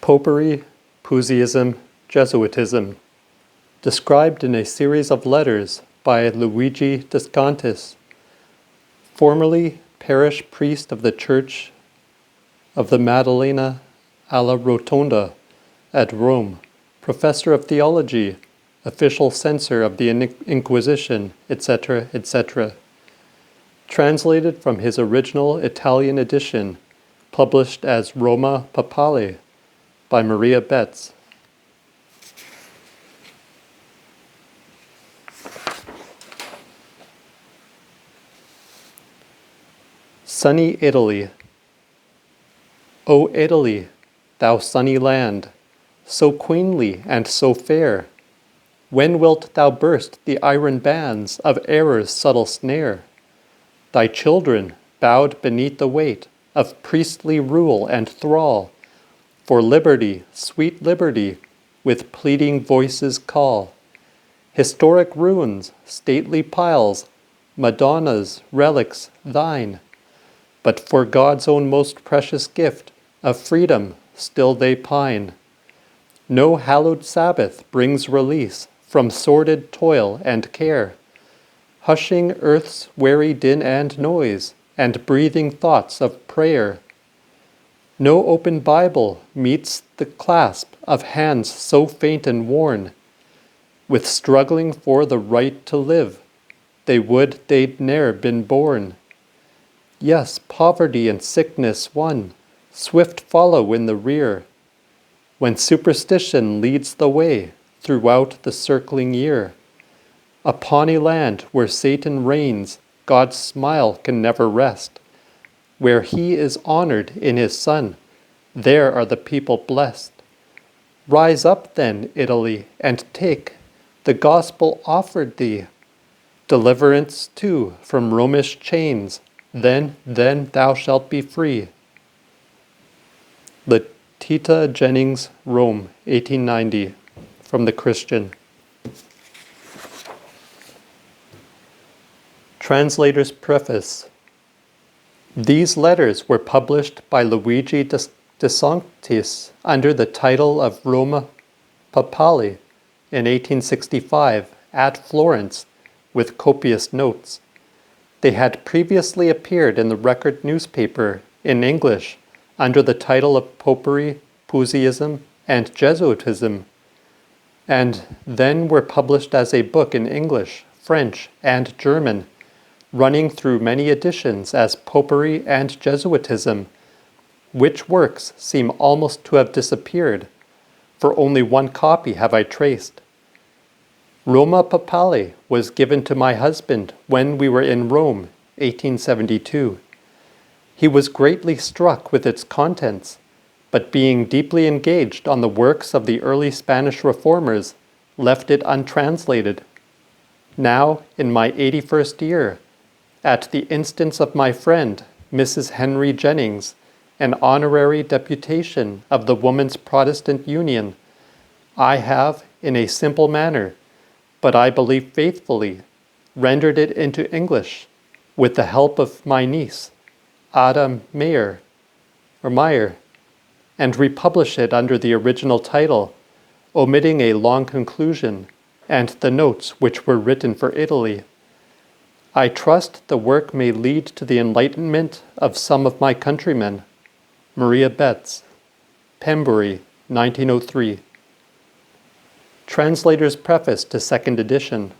Popery, Puseyism, Jesuitism, described in a series of letters by Luigi Descantis, formerly parish priest of the Church of the Maddalena alla Rotonda at Rome, professor of theology, official censor of the Inquisition, etc., etc. Translated from his original Italian edition, published as Roma Papale by Maria Betz. Sunny Italy. O Italy, thou sunny land, so queenly and so fair, when wilt thou burst the iron bands of error's subtle snare? Thy children, bowed beneath the weight of priestly rule and thrall, for liberty, sweet liberty, with pleading voices call. Historic ruins, stately piles, Madonnas, relics, thine, but for God's own most precious gift of freedom still they pine. No hallowed Sabbath brings release from sordid toil and care, hushing earth's weary din and noise, and breathing thoughts of prayer. No open Bible meets the clasp of hands so faint and worn, with struggling for the right to live, they would they'd ne'er been born. Yes, poverty and sickness one, swift follow in the rear, when superstition leads the way throughout the circling year. Upon a land where Satan reigns, God's smile can never rest. Where he is honored in his Son, there are the people blessed. Rise up then, Italy, and take the gospel offered thee, deliverance too from Romish chains, then thou shalt be free. Letita Jennings, Rome, 1890, from The Christian. Translator's Preface. These letters were published by Luigi Descantis under the title of Roma Papale in 1865 at Florence, with copious notes. They had previously appeared in the Record newspaper in English under the title of Popery, Puseyism, and Jesuitism, and then were published as a book in English, French, and German, running through many editions as Popery and Jesuitism, which works seem almost to have disappeared, for only one copy have I traced. Roma Papale was given to my husband when we were in Rome, 1872. He was greatly struck with its contents, but being deeply engaged on the works of the early Spanish reformers, left it untranslated. Now, in my 81st year, at the instance of my friend, Mrs. Henry Jennings, an honorary deputation of the Woman's Protestant Union, I have, in a simple manner, but I believe faithfully, rendered it into English, with the help of my niece, Ada Meyer, and republish it under the original title, omitting a long conclusion and the notes which were written for Italy. I trust the work may lead to the enlightenment of some of my countrymen. Maria Betz, Pembury, 1903. Translator's Preface to Second Edition.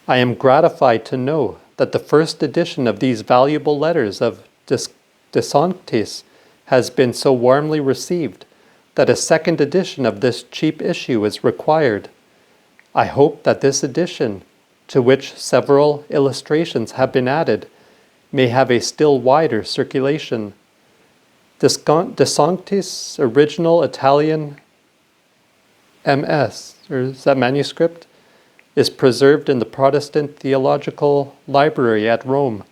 I am gratified to know that the first edition of these valuable letters of Descantis has been so warmly received that a second edition of this cheap issue is required. I hope that this edition, to which several illustrations have been added, may have a still wider circulation. Descantis' original Italian MS, or is that manuscript, is preserved in the Protestant Theological Library at Rome,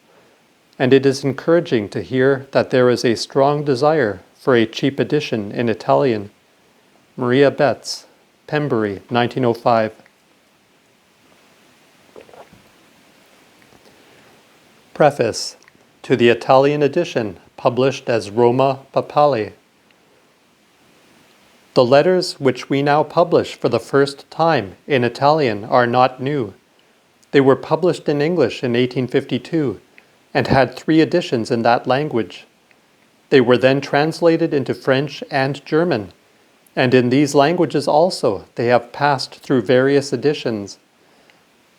and it is encouraging to hear that there is a strong desire for a cheap edition in Italian. Maria Betz, Pembury, 1905. Preface to the Italian edition published as Roma Papale. The letters which we now publish for the first time in Italian are not new. They were published in English in 1852 and had 3 editions in that language. They were then translated into French and German, and in these languages also they have passed through various editions.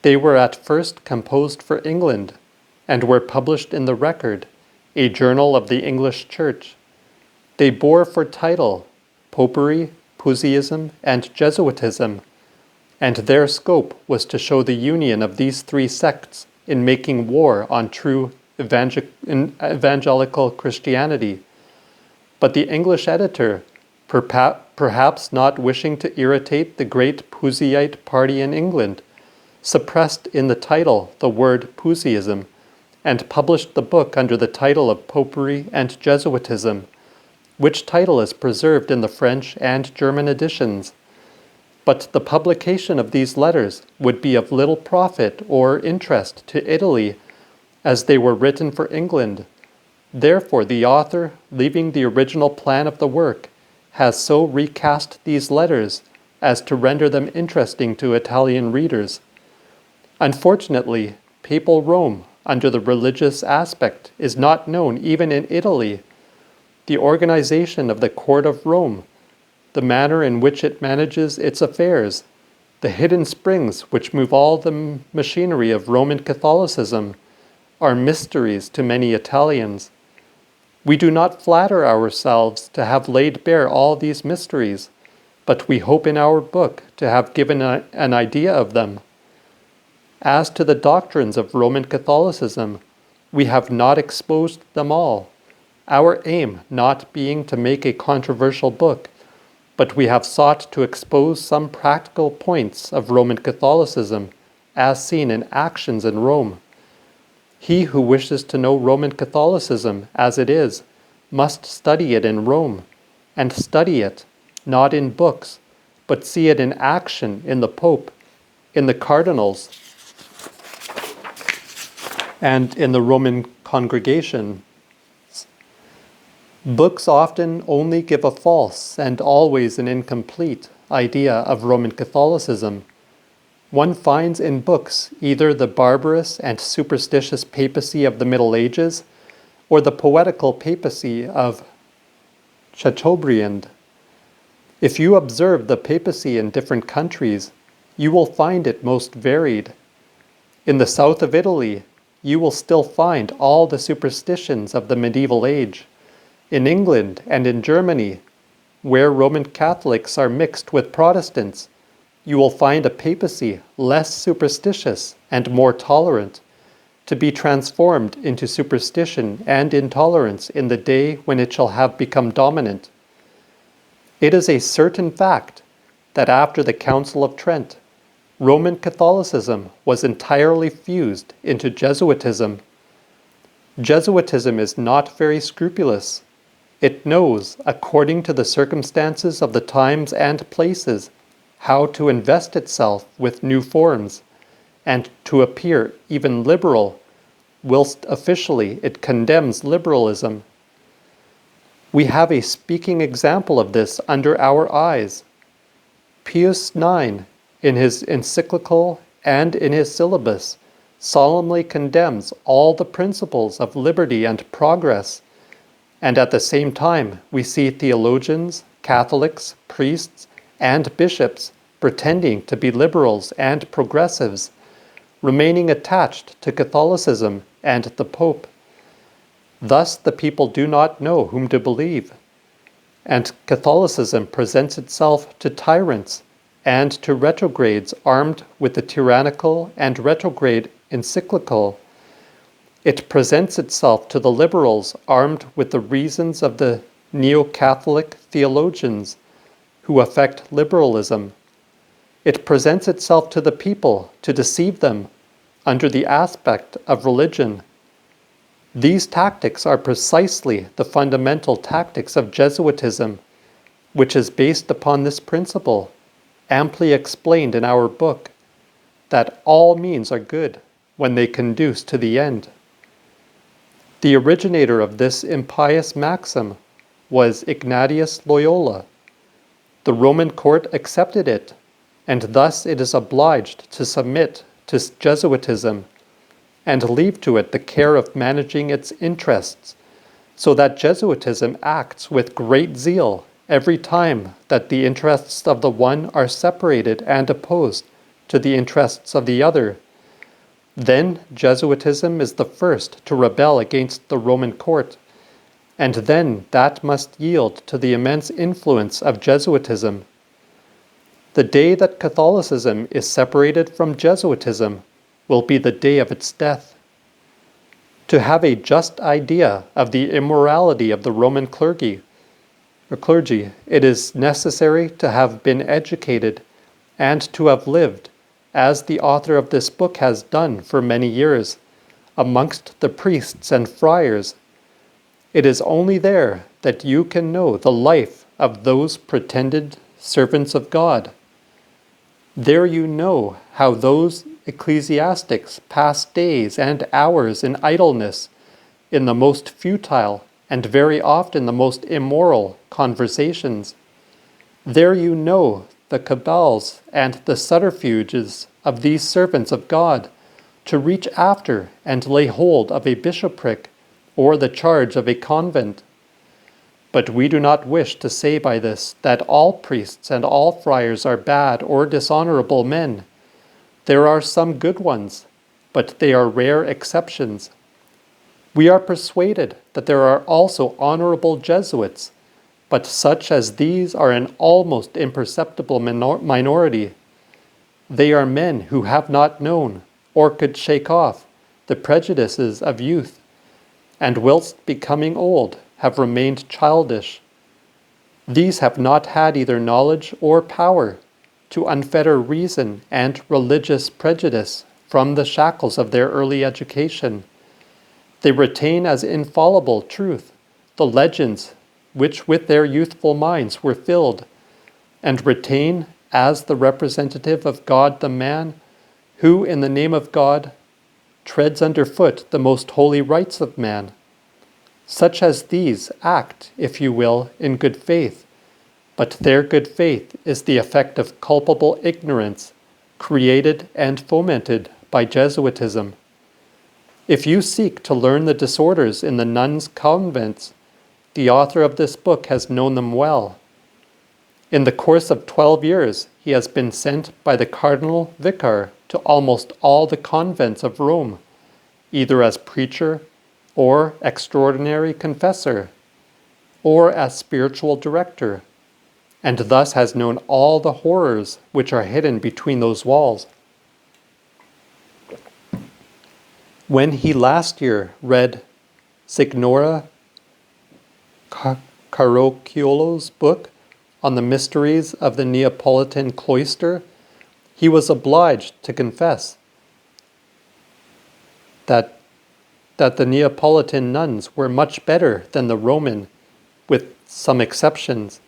They were at first composed for England and were published in the Record, a journal of the English Church. They bore for title Popery, Puseyism, and Jesuitism, and their scope was to show the union of these 3 sects in making war on true evangelical Christianity. But the English editor, perhaps not wishing to irritate the great Puseyite party in England, suppressed in the title the word Puseyism, and published the book under the title of Popery and Jesuitism, which title is preserved in the French and German editions. But the publication of these letters would be of little profit or interest to Italy, as they were written for England. Therefore, the author, leaving the original plan of the work, has so recast these letters as to render them interesting to Italian readers. Unfortunately, Papal Rome, under the religious aspect, is not known even in Italy. The organization of the Court of Rome, the manner in which it manages its affairs, the hidden springs which move all the machinery of Roman Catholicism, are mysteries to many Italians. We do not flatter ourselves to have laid bare all these mysteries, but we hope in our book to have given an idea of them. As to the doctrines of Roman Catholicism, we have not exposed them all, our aim not being to make a controversial book, but we have sought to expose some practical points of Roman Catholicism as seen in actions in Rome. He who wishes to know Roman Catholicism as it is must study it in Rome, and study it not in books, but see it in action in the Pope, in the cardinals, and in the Roman congregation. Books often only give a false and always an incomplete idea of Roman Catholicism. One finds in books either the barbarous and superstitious papacy of the Middle Ages or the poetical papacy of Chateaubriand. If you observe the papacy in different countries, you will find it most varied. In the south of Italy, you will still find all the superstitions of the medieval age. In England and in Germany, where Roman Catholics are mixed with Protestants, you will find a papacy less superstitious and more tolerant, to be transformed into superstition and intolerance in the day when it shall have become dominant. It is a certain fact that after the Council of Trent, Roman Catholicism was entirely fused into Jesuitism. Jesuitism is not very scrupulous. It knows, according to the circumstances of the times and places, how to invest itself with new forms, and to appear even liberal, whilst officially it condemns liberalism. We have a speaking example of this under our eyes. Pius IX, in his encyclical and in his syllabus, solemnly condemns all the principles of liberty and progress, and at the same time we see theologians, Catholics, priests, and bishops pretending to be liberals and progressives, remaining attached to Catholicism and the Pope. Thus the people do not know whom to believe, and Catholicism presents itself to tyrants and to retrogrades armed with the tyrannical and retrograde encyclical. It presents itself to the liberals armed with the reasons of the neo-Catholic theologians who affect liberalism. It presents itself to the people to deceive them under the aspect of religion. These tactics are precisely the fundamental tactics of Jesuitism, which is based upon this principle, amply explained in our book, that all means are good when they conduce to the end. The originator of this impious maxim was Ignatius Loyola. The Roman court accepted it, and thus it is obliged to submit to Jesuitism and leave to it the care of managing its interests, so that Jesuitism acts with great zeal every time that the interests of the one are separated and opposed to the interests of the other. Then Jesuitism is the first to rebel against the Roman court, and then that must yield to the immense influence of Jesuitism. The day that Catholicism is separated from Jesuitism will be the day of its death. To have a just idea of the immorality of the Roman clergy, it is necessary to have been educated and to have lived, as the author of this book has done for many years, amongst the priests and friars. It is only there that you can know the life of those pretended servants of God. There you know how those ecclesiastics pass days and hours in idleness, in the most futile and very often the most immoral conversations. There you know the cabals and the subterfuges of these servants of God to reach after and lay hold of a bishopric or the charge of a convent. But we do not wish to say by this that all priests and all friars are bad or dishonorable men. There are some good ones, but they are rare exceptions. We are persuaded that there are also honorable Jesuits, but such as these are an almost imperceptible minority. They are men who have not known, or could shake off, the prejudices of youth, and whilst becoming old, have remained childish. These have not had either knowledge or power to unfetter reason and religious prejudice from the shackles of their early education. They retain as infallible truth the legends which with their youthful minds were filled, and retain as the representative of God the man who, in the name of God, treads underfoot the most holy rights of man. Such as these act, if you will, in good faith, but their good faith is the effect of culpable ignorance, created and fomented by Jesuitism. If you seek to learn the disorders in the nuns' convents, the author of this book has known them well. In the course of 12 years, he has been sent by the cardinal vicar to almost all the convents of Rome, either as preacher or extraordinary confessor, or as spiritual director, and thus has known all the horrors which are hidden between those walls. When he last year read Signora Carocchiolo's book on the mysteries of the Neapolitan cloister, he was obliged to confess that the Neapolitan nuns were much better than the Roman, with some exceptions.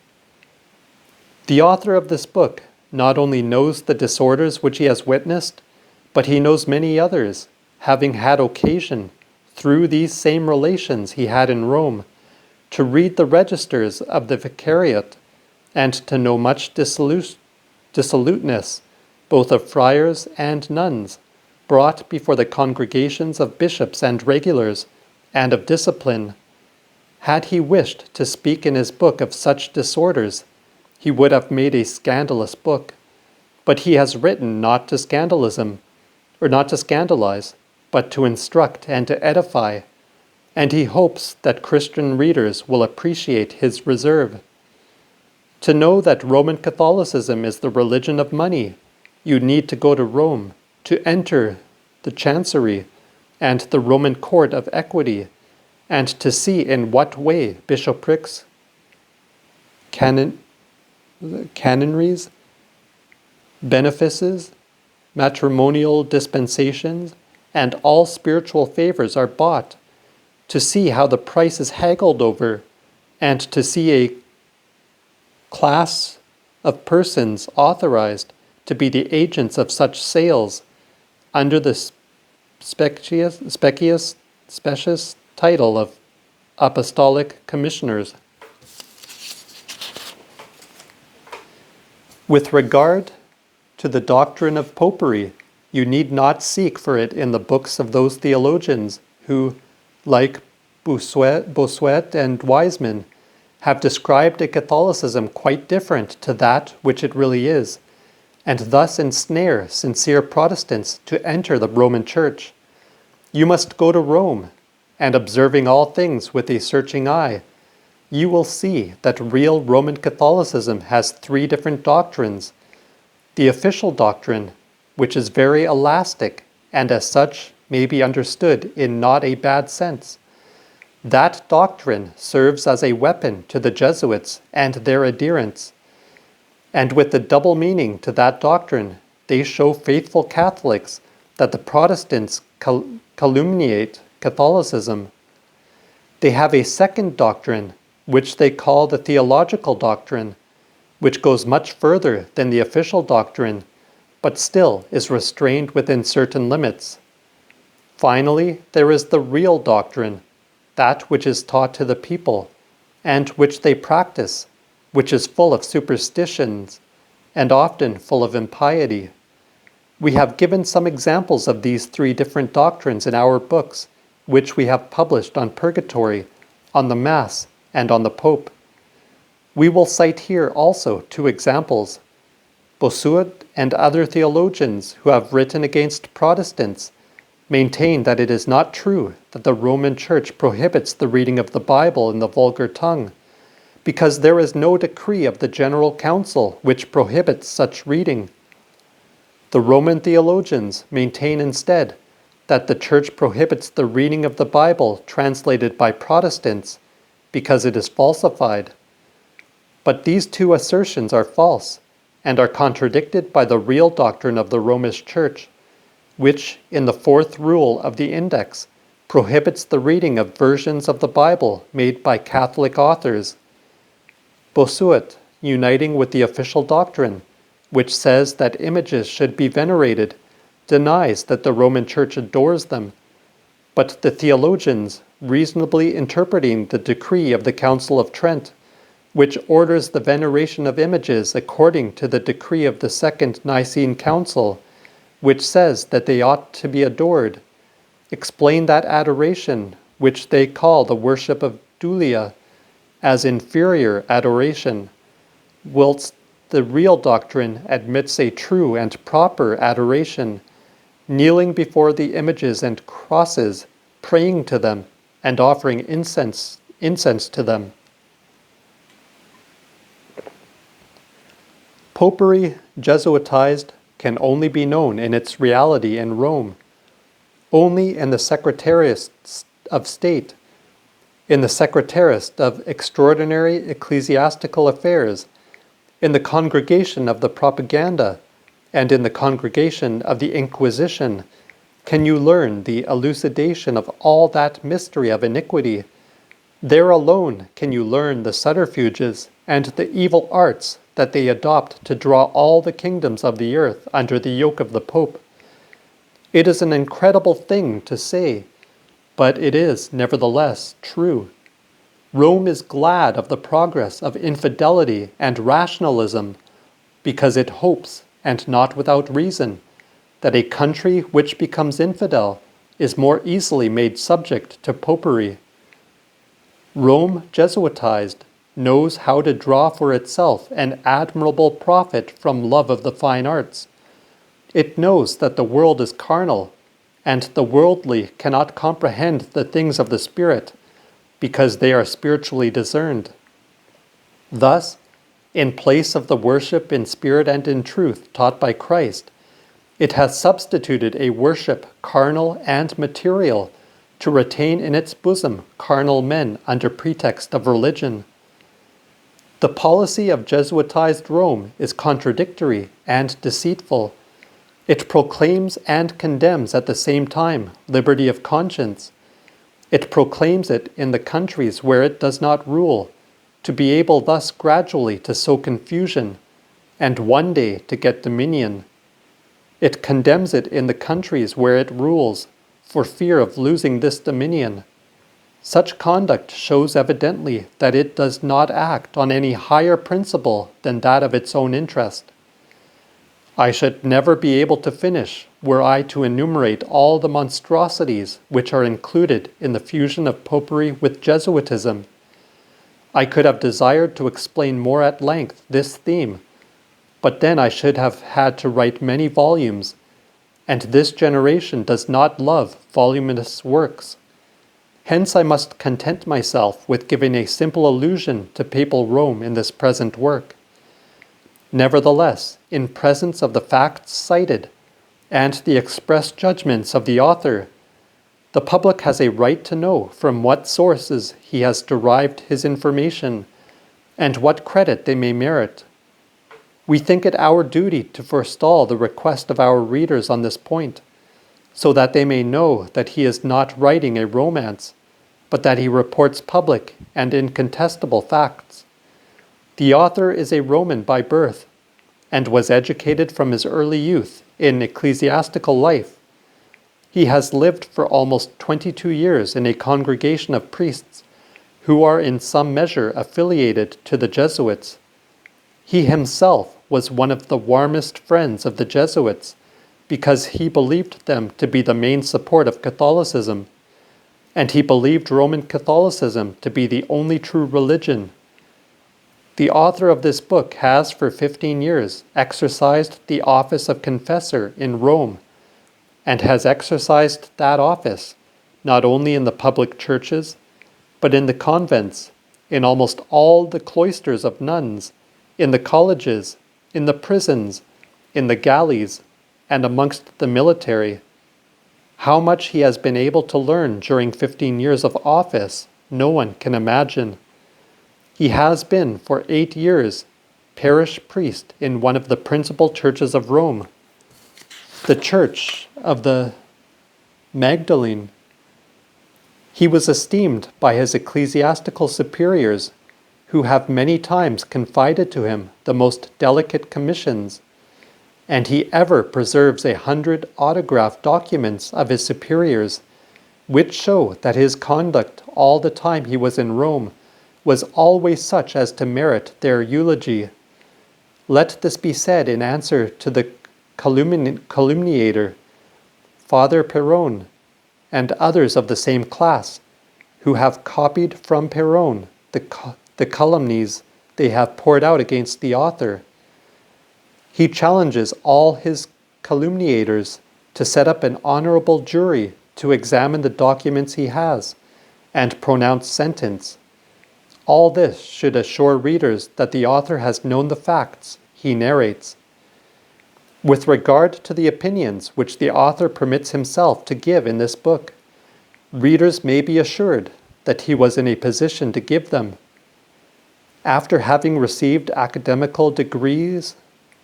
The author of this book not only knows the disorders which he has witnessed, but he knows many others, having had occasion, through these same relations he had in Rome, to read the registers of the vicariate, and to know much dissoluteness, both of friars and nuns, brought before the congregations of bishops and regulars, and of discipline. Had he wished to speak in his book of such disorders, he would have made a scandalous book. But he has written not to scandalize, but to instruct and to edify, and he hopes that Christian readers will appreciate his reserve. To know that Roman Catholicism is the religion of money, you need to go to Rome, to enter the chancery and the Roman court of equity, and to see in what way bishoprics, canonries, benefices, matrimonial dispensations, and all spiritual favors are bought, to see how the price is haggled over, and to see a class of persons authorized to be the agents of such sales under the specious title of apostolic commissioners. With regard to the doctrine of Popery, you need not seek for it in the books of those theologians who, like Bossuet and Wiseman, have described a Catholicism quite different to that which it really is, and thus ensnare sincere Protestants to enter the Roman Church. You must go to Rome, and observing all things with a searching eye, you will see that real Roman Catholicism has three different doctrines. The official doctrine, which is very elastic, and as such may be understood in not a bad sense. That doctrine serves as a weapon to the Jesuits and their adherents. And with the double meaning to that doctrine, they show faithful Catholics that the Protestants calumniate Catholicism. They have a second doctrine, which they call the theological doctrine, which goes much further than the official doctrine, but still is restrained within certain limits. Finally, there is the real doctrine, that which is taught to the people, and which they practice, which is full of superstitions, and often full of impiety. We have given some examples of these three different doctrines in our books, which we have published on purgatory, on the Mass, and on the Pope. We will cite here also two examples. Bossuet and other theologians who have written against Protestants maintain that it is not true that the Roman Church prohibits the reading of the Bible in the vulgar tongue, because there is no decree of the General Council which prohibits such reading. The Roman theologians maintain instead that the Church prohibits the reading of the Bible translated by Protestants because it is falsified. But these two assertions are false and are contradicted by the real doctrine of the Romish Church, which, in the fourth rule of the Index, prohibits the reading of versions of the Bible made by Catholic authors. Bossuet, uniting with the official doctrine, which says that images should be venerated, denies that the Roman Church adores them, but the theologians, reasonably interpreting the decree of the Council of Trent, which orders the veneration of images according to the decree of the Second Nicene Council, which says that they ought to be adored, explain that adoration, which they call the worship of dulia, as inferior adoration, whilst the real doctrine admits a true and proper adoration, kneeling before the images and crosses, praying to them, and offering incense to them. Popery, Jesuitized, can only be known in its reality in Rome, only in the Secretariat of State, in the Secretariat of Extraordinary Ecclesiastical Affairs, in the Congregation of the Propaganda, and in the Congregation of the Inquisition, can you learn the elucidation of all that mystery of iniquity. There alone can you learn the subterfuges and the evil arts that they adopt to draw all the kingdoms of the earth under the yoke of the Pope. It is an incredible thing to say, but it is nevertheless true. Rome is glad of the progress of infidelity and rationalism because it hopes, and not without reason, that a country which becomes infidel is more easily made subject to popery. Rome, Jesuitized, knows how to draw for itself an admirable profit from love of the fine arts. It knows that the world is carnal, and the worldly cannot comprehend the things of the Spirit, because they are spiritually discerned. Thus, in place of the worship in spirit and in truth taught by Christ, it has substituted a worship carnal and material to retain in its bosom carnal men under pretext of religion. The policy of Jesuitized Rome is contradictory and deceitful. It proclaims and condemns at the same time liberty of conscience. It proclaims it in the countries where it does not rule, to be able thus gradually to sow confusion, and one day to get dominion. It condemns it in the countries where it rules, for fear of losing this dominion. Such conduct shows evidently that it does not act on any higher principle than that of its own interest. I should never be able to finish were I to enumerate all the monstrosities which are included in the fusion of Popery with Jesuitism. I could have desired to explain more at length this theme, but then I should have had to write many volumes, and this generation does not love voluminous works. Hence I must content myself with giving a simple allusion to papal Rome in this present work. Nevertheless, in presence of the facts cited, and the express judgments of the author, the public has a right to know from what sources he has derived his information, and what credit they may merit. We think it our duty to forestall the request of our readers on this point, so that they may know that he is not writing a romance, but that he reports public and incontestable facts. The author is a Roman by birth, and was educated from his early youth in ecclesiastical life. He has lived for almost 22 years in a congregation of priests who are in some measure affiliated to the Jesuits. He himself was one of the warmest friends of the Jesuits because he believed them to be the main support of Catholicism, and he believed Roman Catholicism to be the only true religion. The author of this book has for 15 years exercised the office of confessor in Rome, and has exercised that office not only in the public churches, but in the convents, in almost all the cloisters of nuns, in the colleges, in the prisons, in the galleys, and amongst the military. How much he has been able to learn during 15 years of office, no one can imagine. He has been for 8 years parish priest in one of the principal churches of Rome, the Church of the Magdalene. He was esteemed by his ecclesiastical superiors, who have many times confided to him the most delicate commissions, and he ever preserves 100 autographed documents of his superiors, which show that his conduct all the time he was in Rome was always such as to merit their eulogy. Let this be said in answer to the calumniator, Father Perron, and others of the same class, who have copied from Perron the calumnies they have poured out against the author. He challenges all his calumniators to set up an honorable jury to examine the documents he has and pronounce sentence. All this should assure readers that the author has known the facts he narrates. With regard to the opinions which the author permits himself to give in this book, readers may be assured that he was in a position to give them. After having received academical degrees,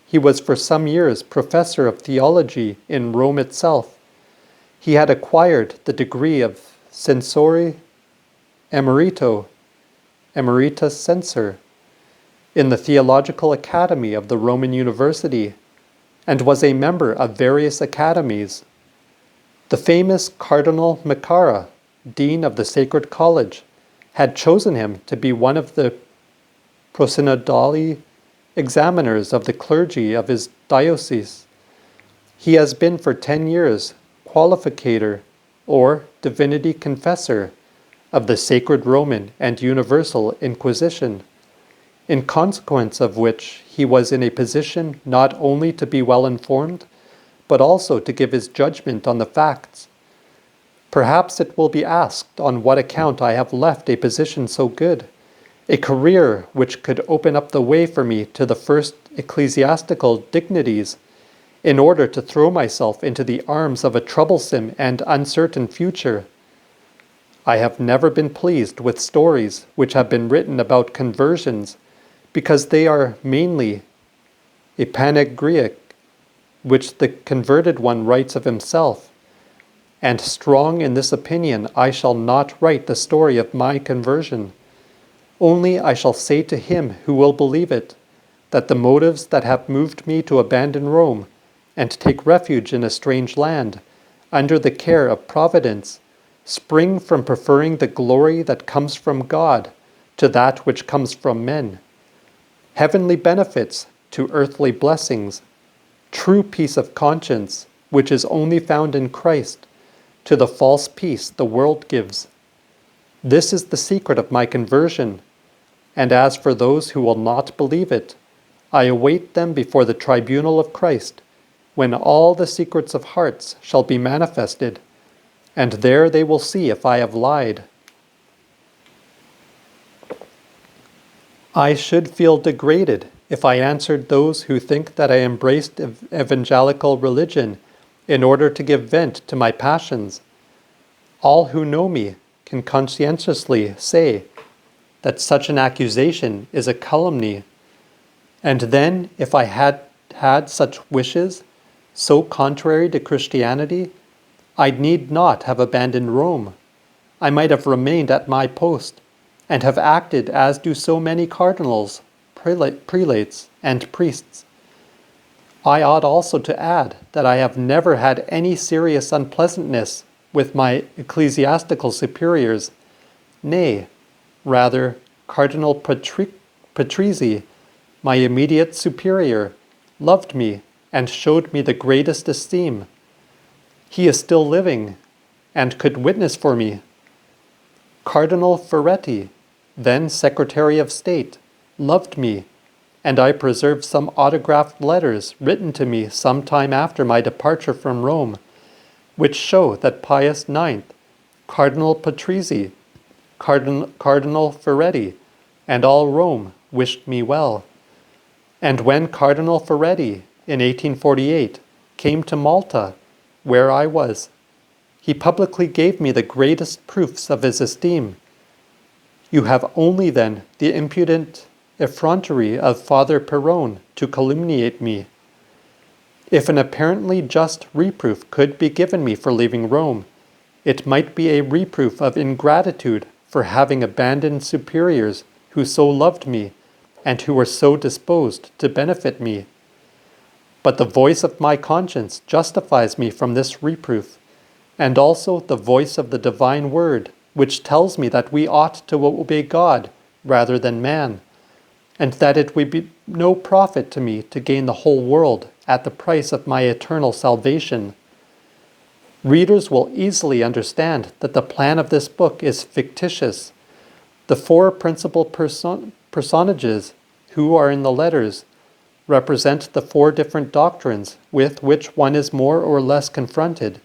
he was for some years professor of theology in Rome itself. He had acquired the degree of censore emerito, emeritus censor, in the Theological Academy of the Roman University, and was a member of various academies. The famous Cardinal Macara, Dean of the Sacred College, had chosen him to be one of the prosynodally examiners of the clergy of his diocese. He has been for 10 years qualificator, or divinity confessor, of the Sacred Roman and Universal Inquisition, in consequence of which he was in a position not only to be well informed, but also to give his judgment on the facts. Perhaps it will be asked on what account I have left a position so good, a career which could open up the way for me to the first ecclesiastical dignities, in order to throw myself into the arms of a troublesome and uncertain future. I have never been pleased with stories which have been written about conversions, because they are mainly a panegyric which the converted one writes of himself, and strong in this opinion I shall not write the story of my conversion. Only I shall say to him who will believe it, that the motives that have moved me to abandon Rome and take refuge in a strange land, under the care of Providence, spring from preferring the glory that comes from God to that which comes from men, heavenly benefits to earthly blessings, true peace of conscience, which is only found in Christ, to the false peace the world gives. This is the secret of my conversion, and as for those who will not believe it, I await them before the tribunal of Christ, when all the secrets of hearts shall be manifested, and there they will see if I have lied. I should feel degraded if I answered those who think that I embraced evangelical religion in order to give vent to my passions. All who know me can conscientiously say that such an accusation is a calumny. And then, if I had had such wishes, so contrary to Christianity, I need not have abandoned Rome. I might have remained at my post, and have acted as do so many cardinals, prelates, and priests. I ought also to add that I have never had any serious unpleasantness with my ecclesiastical superiors. Nay, rather, Cardinal Patrizi, my immediate superior, loved me and showed me the greatest esteem. He is still living, and could witness for me. Cardinal Ferretti, then Secretary of State, loved me, and I preserve some autographed letters written to me some time after my departure from Rome, which show that Pius IX, Cardinal Patrizi, Cardinal Ferretti, and all Rome wished me well. And when Cardinal Ferretti, in 1848, came to Malta, where I was, he publicly gave me the greatest proofs of his esteem. You have only then the impudent effrontery of Father Perron to calumniate me. If an apparently just reproof could be given me for leaving Rome, it might be a reproof of ingratitude for having abandoned superiors who so loved me and who were so disposed to benefit me. But the voice of my conscience justifies me from this reproof, and also the voice of the divine word, which tells me that we ought to obey God rather than man, and that it would be no profit to me to gain the whole world at the price of my eternal salvation. Readers will easily understand that the plan of this book is fictitious. The four principal personages who are in the letters represent the four different doctrines with which one is more or less confronted.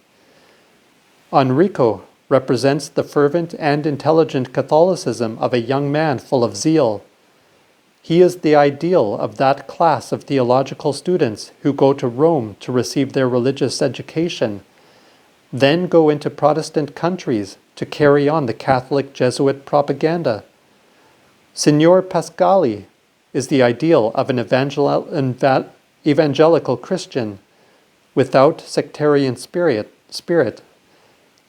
Enrico represents the fervent and intelligent Catholicism of a young man full of zeal. He is the ideal of that class of theological students who go to Rome to receive their religious education, then go into Protestant countries to carry on the Catholic Jesuit propaganda. Signor Pasquali is the ideal of an evangelical Christian without sectarian spirit,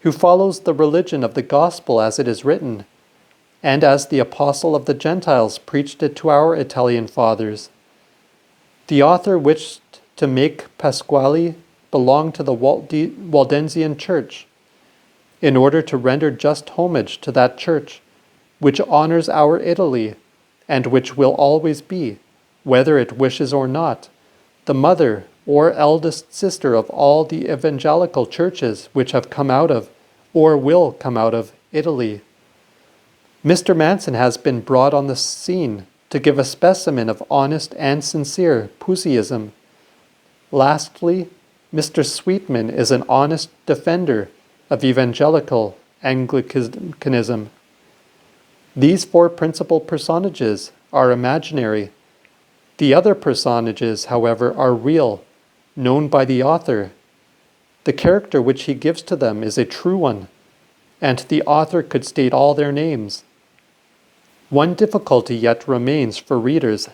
who follows the religion of the gospel as it is written, and as the apostle of the Gentiles preached it to our Italian fathers. The author wished to make Pasquali belong to the Waldensian Church, in order to render just homage to that church, which honors our Italy, and which will always be, whether it wishes or not, the mother or eldest sister of all the evangelical churches which have come out of, or will come out of, Italy. Mr. Manson has been brought on the scene to give a specimen of honest and sincere Puseyism. Lastly, Mr. Sweetman is an honest defender of evangelical Anglicanism. These four principal personages are imaginary. The other personages, however, are real, known by the author. The character which he gives to them is a true one, and the author could state all their names. One difficulty yet remains for readers.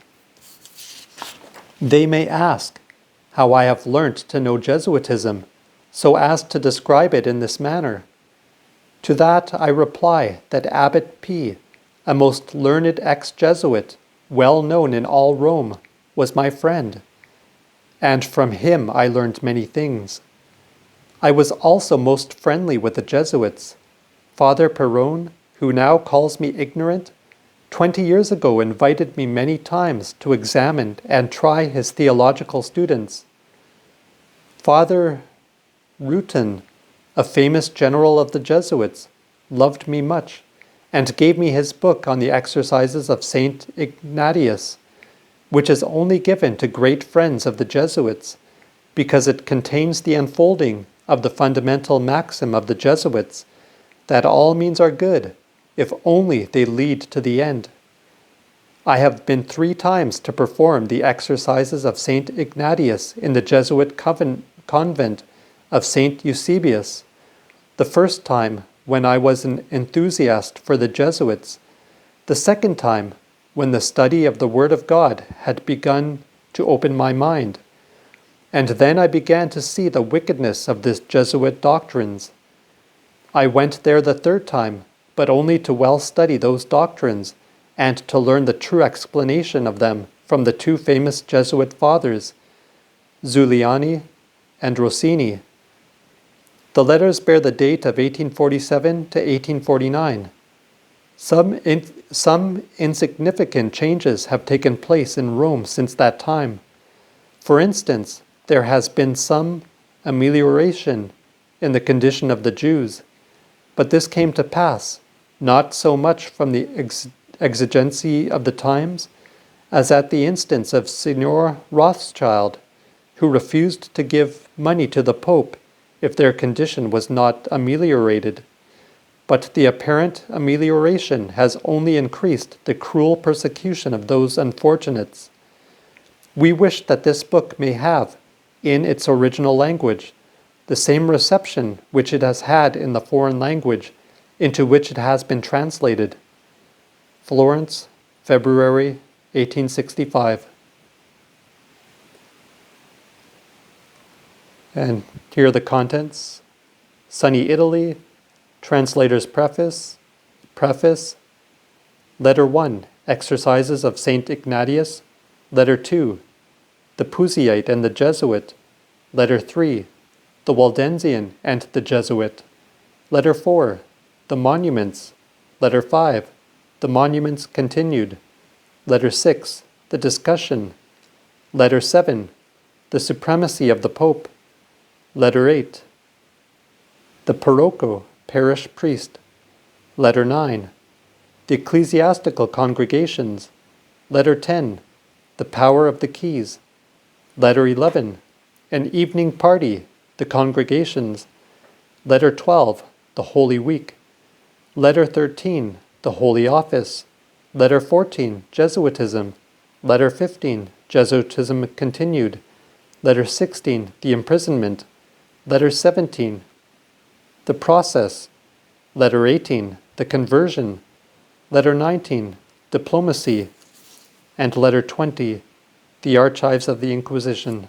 They may ask how I have learnt to know Jesuitism so as to describe it in this manner. To that I reply that Abbot P., a most learned ex-Jesuit, well known in all Rome, was my friend, and from him I learned many things. I was also most friendly with the Jesuits. Father Perron, who now calls me ignorant, 20 years ago invited me many times to examine and try his theological students. Father Rutan, a famous general of the Jesuits, loved me much, and gave me his book on the exercises of Saint Ignatius, which is only given to great friends of the Jesuits, because it contains the unfolding of the fundamental maxim of the Jesuits, that all means are good, if only they lead to the end. I have been 3 times to perform the exercises of Saint Ignatius in the Jesuit convent of Saint Eusebius, the first time when I was an enthusiast for the Jesuits, the second time when the study of the Word of God had begun to open my mind, and then I began to see the wickedness of the Jesuit doctrines. I went there the 3rd time, but only to well study those doctrines and to learn the true explanation of them from the 2 famous Jesuit fathers, Zuliani and Rossini. The letters bear the date of 1847 to 1849. Some insignificant changes have taken place in Rome since that time. For instance, there has been some amelioration in the condition of the Jews, but this came to pass not so much from the exigency of the times as at the instance of Signor Rothschild, who refused to give money to the Pope if their condition was not ameliorated. But the apparent amelioration has only increased the cruel persecution of those unfortunates. We wish that this book may have, in its original language, the same reception which it has had in the foreign language into which it has been translated. Florence, February 1865. And here are the contents. Sunny Italy, Translator's Preface, Letter 1, Exercises of Saint Ignatius, Letter 2, the Puseyite and the Jesuit, Letter 3, the Waldensian and the Jesuit, Letter 4, the Monuments, Letter 5, the Monuments Continued, Letter 6, the Discussion, Letter 7, the Supremacy of the Pope, Letter 8, the Parroco, Parish Priest, Letter 9, the Ecclesiastical Congregations, Letter 10, the Power of the Keys, Letter 11, an Evening Party, the Congregations, Letter 12, the Holy Week, Letter 13, the Holy Office, Letter 14, Jesuitism, Letter 15, Jesuitism Continued, Letter 16, the Imprisonment, Letter 17, the Process, Letter 18, the Conversion, Letter 19, Diplomacy, and Letter 20, the Archives of the Inquisition.